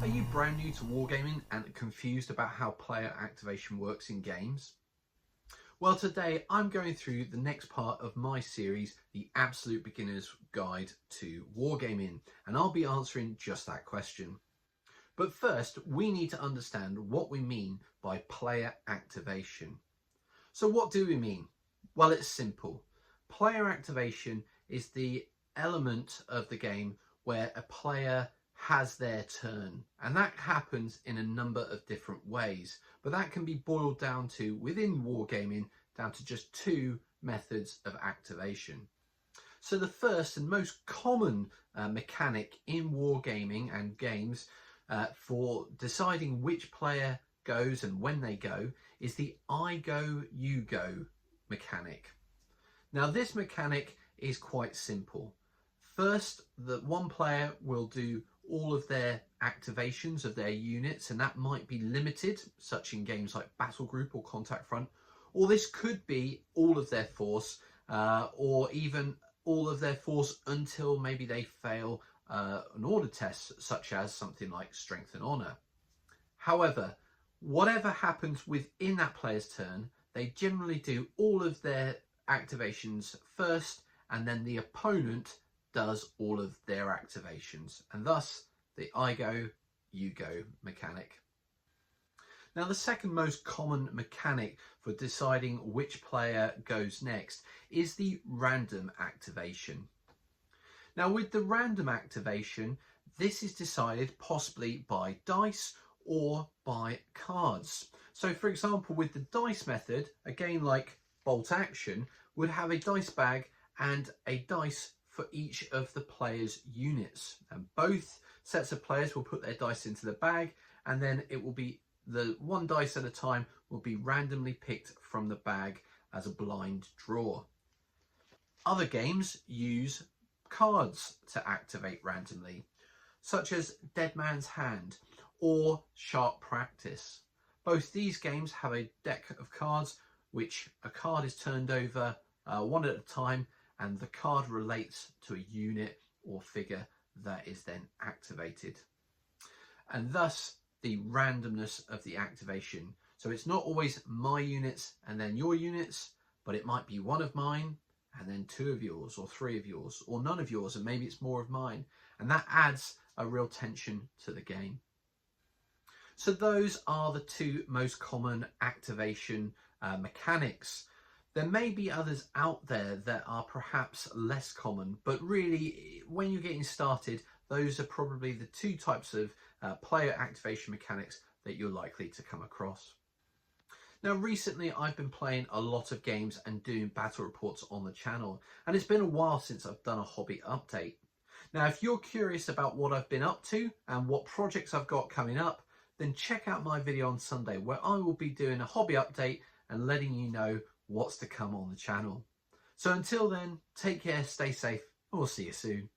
Are you brand new to Wargaming and confused about how player activation works in games? Well, today I'm going through the next part of my series, The Absolute Beginner's Guide to Wargaming, and I'll be answering just that question. But first, we need to understand what we mean by player activation. So what do we mean? Well, it's simple. Player activation is the element of the game where a player has their turn, and that happens in a number of different ways, but that can be boiled down to, within Wargaming, down to just two methods of activation. So the first and most common mechanic in Wargaming and games for deciding which player goes and when they go is the I go, you go mechanic. Now this mechanic is quite simple. First, the one player will do all of their activations of their units, and that might be limited, such in games like Battle Group or Contact Front, or this could be all of their force, or even all of their force until maybe they fail an order test, such as something like Strength and Honor. However, whatever happens within that player's turn, they generally do all of their activations first, and then the opponent does all of their activations, and thus the I go, you go mechanic. Now the second most common mechanic for deciding which player goes next is the random activation. Now with the random activation, this is decided possibly by dice or by cards. So for example, with the dice method, a game like Bolt Action would have a dice bag and a dice for each of the players' units, and both sets of players will put their dice into the bag, and then it will be the one dice at a time will be randomly picked from the bag as a blind draw. Other games use cards to activate randomly, such as Dead Man's Hand or Sharp Practice. Both these games have a deck of cards, which a card is turned over one at a time, and the card relates to a unit or figure that is then activated. And thus the randomness of the activation. So it's not always my units and then your units, but it might be one of mine and then two of yours, or three of yours, or none of yours, and maybe it's more of mine. And that adds a real tension to the game. So those are the two most common activation mechanics. There may be others out there that are perhaps less common, but really when you're getting started, those are probably the two types of player activation mechanics that you're likely to come across. Now recently I've been playing a lot of games and doing battle reports on the channel, and it's been a while since I've done a hobby update. Now if you're curious about what I've been up to and what projects I've got coming up, then check out my video on Sunday where I will be doing a hobby update and letting you know what's to come on the channel. So until then, take care, stay safe, and we'll see you soon.